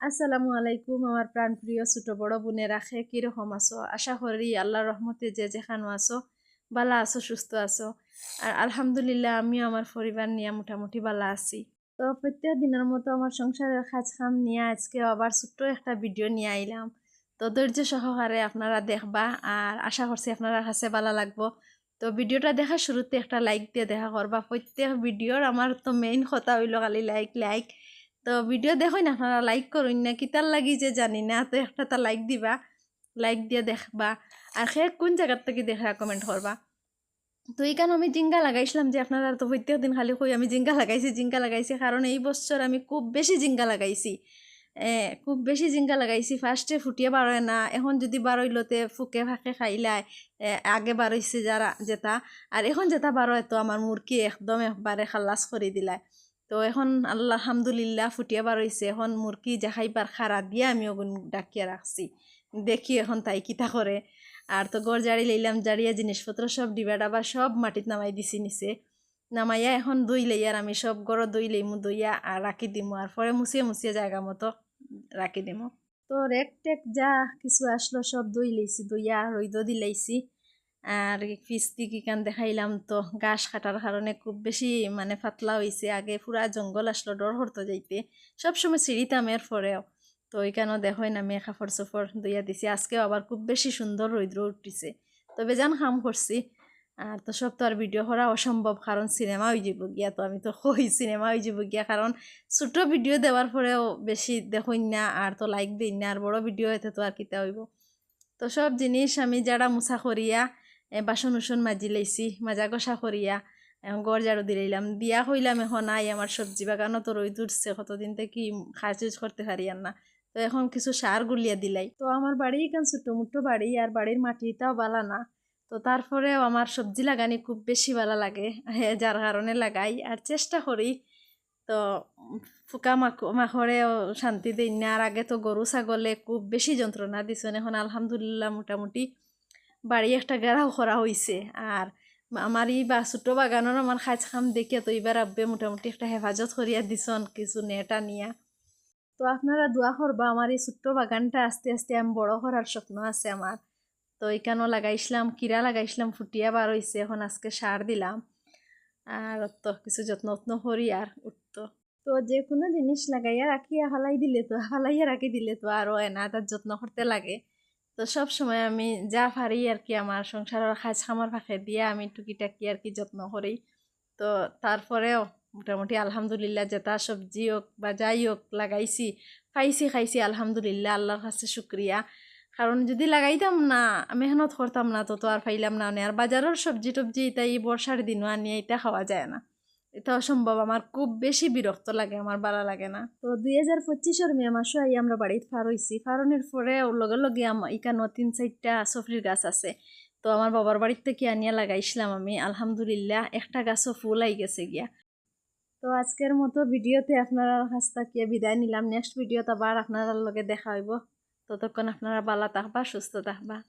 আসসালামু আলাইকুম আমার প্রাণপ্রিয় ছোট বড় বোনেরা, কিরকম আছো? আশা করি আল্লাহর রহমতে যে যেখানে আছো বালা আছো, সুস্থ আছো। আর আলহামদুলিল্লাহ আমিও আমার পরিবার নিয়ে মোটামুটি বালা আছি। তো প্রত্যেক দিনের মতো আমার সংসারের কাজ কাম নিয়ে আজকে আবার ছোট্ট একটা ভিডিও নিয়ে আইলাম। তো ধৈর্য সহকারে আপনারা দেখবা, আর আশা করছি আপনারা কাছে ভালো লাগবো। তো ভিডিওটা দেখার শুরুতে একটা লাইক দিয়ে দেখা করবা। প্রত্যেক ভিডিওর আমার তো মেইন কথা হইলো খালি লাইক লাইক। তো ভিডিও দেখুন আপনারা, লাইক করুন না কিতার লাগি যে জানি না, তো একটা তা লাইক দিবা, লাইক দিয়ে দেখবা। আর সে কোন জায়গার থেকে দেখা কমেন্ট করবা। তো এইখানে আমি জিঙ্গা লাগাইছিলাম যে আপনারা তো প্রত্যেক দিন খালি কই আমি জিঙ্গা লাগাইছি, কারণ এই বছর আমি খুব বেশি জিঙ্গা লাগাইছি। খুব বেশি জিঙ্গা লাগাইছি, ফার্স্টে ফুটিয়ে বারোয় না, এখন যদি বারোইলতে ফুকে ফাঁকে খাইলায়। আগে বারোইছে যারা যেটা, আর এখন যেটা বারোয় তো আমার মুরগি একদম একবারে খালাস করে দিলায়। তো এখন আলহামদুলিল্লাহ ফুটিয়ে বারোইছে, এখন মুরগি যাখাইবার খারা দিয়ে আমি ওগুন ডাকিয়ে রাখছি। দেখি এখন তাই কিতা করে। আর তো গড় জাড়ি লইলাম, জাড়িয়া জিনিসপত্র সব ডিবা ডাবা সব মাটিত নামাই দিছি নিচে। নামাইয়া এখন দই লই, আর আমি সব গড় দই লইমু, দইয়া আর রাখি দিমু, আর পরে মুছিয়ে মুছিয়ে জায়গা মতো রাখি দিমু। তো রেক টেক যা কিছু আসলো সব দই লইছি, দইয়া রইদ দিলাইছি। আর ফিস্তি কিকান দেখাইলাম, তো ঘাস কাটার কারণে খুব বেশি মানে পাতলা হয়েছে। আগে পুরা জঙ্গল আসলো, ডর হরতো যাইতে, সবসময় সিঁড়িতাম এর পরেও। তো ওইখানেও দেখোই না, মেয়ে কাপড় চোপড় ধুইয়া দিছি। আজকেও আবার খুব বেশি সুন্দর রৌদ্র উঠিছে, তবে যান কাম করছি। আর তো সব তো আর ভিডিও করা অসম্ভব, কারণ সিনেমা হয়ে যাব গিয়া। তো আমি তো কই সিনেমা হয়ে যাব গিয়া, কারণ ছোট ভিডিও দেওয়ার পরেও বেশি দেখুন না, আর তো লাইক দিন না, আর বড় ভিডিও এতে তো আর কিতা হইব। তো সব জিনিস আমি যারা মুছা করিয়া বাসন উসন মাজি লাইছি, মাজা কষা করিয়া এখন গড় ঝাড়ু দিলাম, দিয়া হইলাম এখন আই আমার সবজি বাগানও তো রই উঠছে, কতদিন থেকে খাস ইউজ করতে পারি আর না। তো এখন কিছু সার গুলিয়া দিলাই। তো আমার বাড়ি এখান ছোট্ট মুট্টো বাড়ি, আর বাড়ির মাটিটাও বালা না। তো তারপরেও আমার সবজি লাগানি খুব বেশি ভালো লাগে, যার কারণে লাগাই আর চেষ্টা করি। তো ফুকা মাখরেও শান্তি দিই না। আর আগে তো গরু ছাগলে খুব বেশি যন্ত্রণা দিছেন, এখন আলহামদুলিল্লাহ মোটামুটি বাড়ি একটা গেরাও করা হয়েছে। আর আমার এই বা ছোট বাগানের আমার খাজ খাম দেখিয়া তো এবার আব্বে মোটামুটি একটা হেফাজত করিয়া দিছন কিছু নেট আনিয়া। তো আপনারা দোয়া করবা, আমার এই ছোট্ট বাগানটা আস্তে আস্তে আমি বড় করার স্বপ্ন আছে আমার। তো এখানেও লাগাইছিলাম, কিরা লাগাইছিলাম, ফুটিয়া বার হয়েছে, এখন আজকে সার দিলাম। আর তো কিছু যত্ন করি আর উঠতো। তো যে কোনো জিনিস লাগাইয়া রাখিয়া হালাইয়া রাখি দিলে তো আরো এনা তার যত্ন করতে লাগে। তো সব সময় আমি যা পারি আর কি আমার সংসারের কাজ খামার ফাঁকে দিয়ে আমি টুকিটাকি আর কি যত্ন করি। তো তারপরেও মোটামুটি আলহামদুলিল্লাহ যেটা সবজি হোক বা যাই হোক লাগাইছি, খাইছি আলহামদুলিল্লাহ, আল্লাহর কাছে শুক্রিয়া। কারণ যদি লাগাইতাম না, মেহনত করতাম না, তো আর পাইলাম না। আর বাজারের সবজি টবজি এটা এই বর্ষার দিনও আনিয়ে এটা খাওয়া যায় না, এটা অসম্ভব। আমার খুব বেশি বিরক্ত লাগে, আমার ভালো লাগে না। তো 2025-এর মে মাসে আই আমরা বাড়িতে ফার হইছি। ফারনের পরে ওর লগে লগে এখানে 3-4টা সফরির গাছ আছে। তো আমার বাবার বাড়ির থেকে আনিয়া লাগাইছিলাম আমি, আলহামদুলিল্লাহ একটা গাছও ফুল আই গেছে গিয়া। তো আজকের মতো ভিডিওতে আপনারা কাছ থেকে বিদায় নিলাম। নেক্সট ভিডিওতে আবার আপনার লগে দেখা হইব। ততক্ষণ আপনারা ভালো থাকবা, সুস্থ থাকবা।